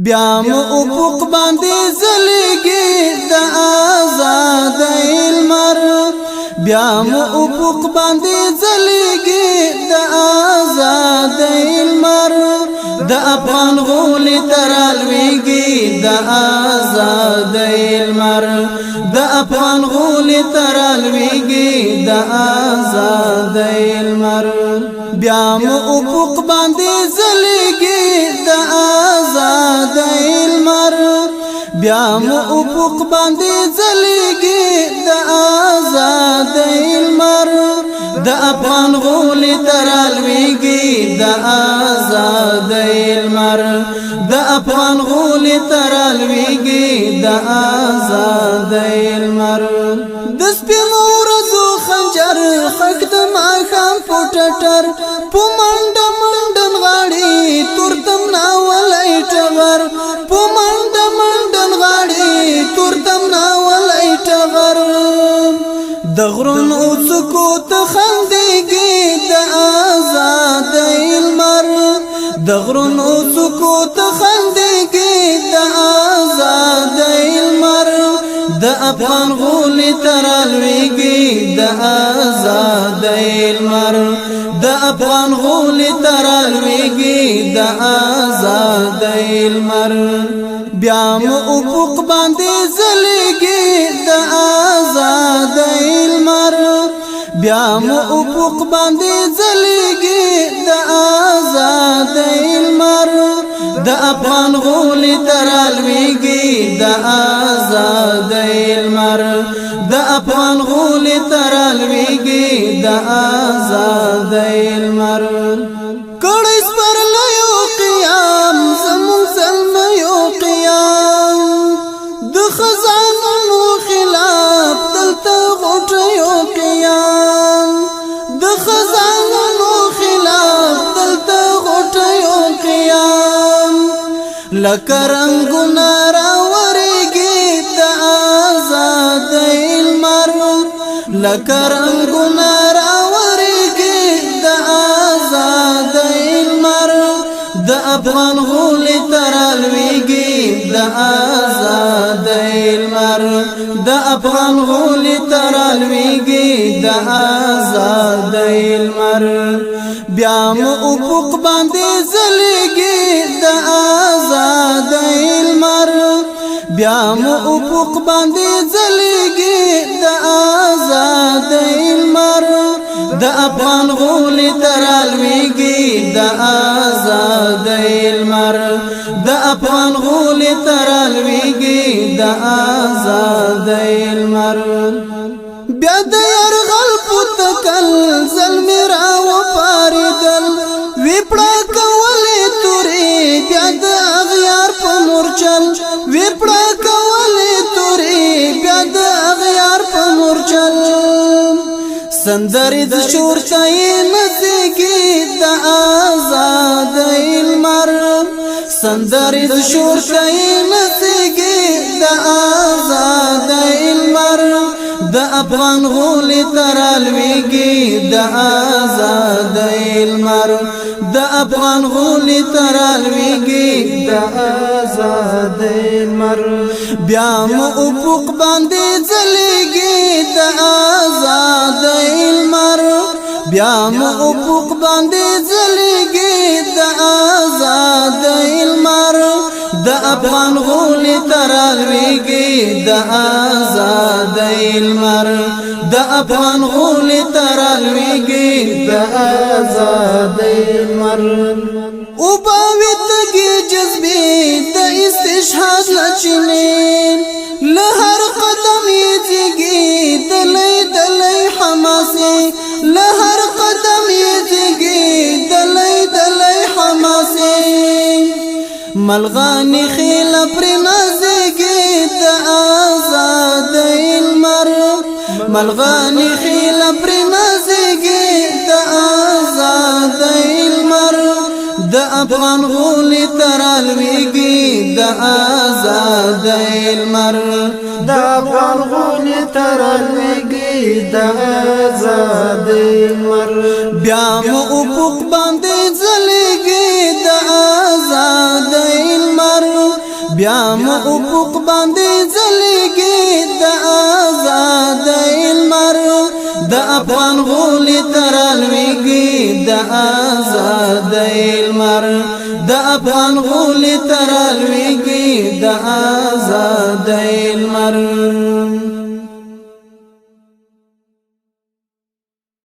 بیا مو افق باندې زلیږي د آزادۍ لمر بیا مو افق باندې زلیږي د آزادۍ لمر د افغان غولي ترالويږي د آزادۍ لمر د افغان غولي ترالويږي د آزادۍ لمر بیا مو افق باندې زلیږي د آزادۍ لمر بیا مو افق باندې زلیږي د آزادۍ لمر د افغان غولي ترالويږي د آزادۍ لمر د افغان غولي ترالويږي د آزادۍ لمر د سپینو ورځو خنجر خک د ماښام پټټر په منډه منډن غاړي تورتم ناولای ټغر په منډه منډن غاړي تورتم ناولای ټغر د غرون او څکو ته خندېږي د آزادۍ لمر د غرون او څکو ته خندېږي د آزادۍ لمر د افغان غولي ترالويږي د آزادۍ لمر د افغان غولي ترالويږي د آزادۍ لمر بیا مو افق باندې زلیږي د آزادۍ لمر بیا مو افق باندې زلیږي د آزادۍ لمر د افغان غولي ترالويږي د آزادۍ لمر د افغان غولي ترالويږي د آزادۍ لمر کړي پر لایو قیام زمون سلمیو قیام د خزانو خلاف دلته غټیو قیام د خزانو خلاف دلته غټیو قیام لکرنګونه راورېږي د آزادۍ لمر لکرنګونه راورېږي د آزادۍ لمر د افغان غولي ترالويږي د آزادۍ لمر د افغان غولي ترالويږي د آزادۍ لمر بیا مو افق باندې زلیږي د آزادۍ لمر بیا مو افق باندې زلیږي د آزادۍ لمر د افغان غولي ترالويږي د آزادۍ لمر د افغان غولي ترالويږي د آزادۍ لمر بیا د يرغل پتکل زلمی را وپاریدل ویپړه کولې توري بیا د اغیار په مورچل ویپړه کولې توري بیا د اغیار په مورچل سندرې د شور تای نڅېږي د آزادۍ لمر سندرې د شور تای نڅېږي د آزادۍ لمر د افغان غولي ترالويږي د آزادۍ لمر د افغان غولي ترالويږي د آزادۍ لمر بیا مو افق باندې زلیږي د آزادۍ لمر بیا مو افق باندې زلیږي د آزادۍ لمر د افغان غولي ترالويږي د آزادۍ لمر د افغان غولي ترالويږي د آزادۍ لمر او باوي تګي جذبي د استشهاد لچنين له هر قدم يځيږي دلي دلي حماسي له هر قدم يځيږي دلي دلي حماسي ملغاني خيل پر نازيږي د آزادۍ لمر ملغاني خيل پر نازيږي د آزادۍ لمر د افغان غولي ترالويږي د آزادۍ لمر د افغان غولي ترالويږي د آزادۍ لمر بیا مو افق باندې زلیږي د آزادۍ لمر مو افق باندې زلیږي د آزادۍ لمر د افغان غولي ترالويږي د آزادۍ لمر د افغان غولي ترالويږي د آزادۍ لمر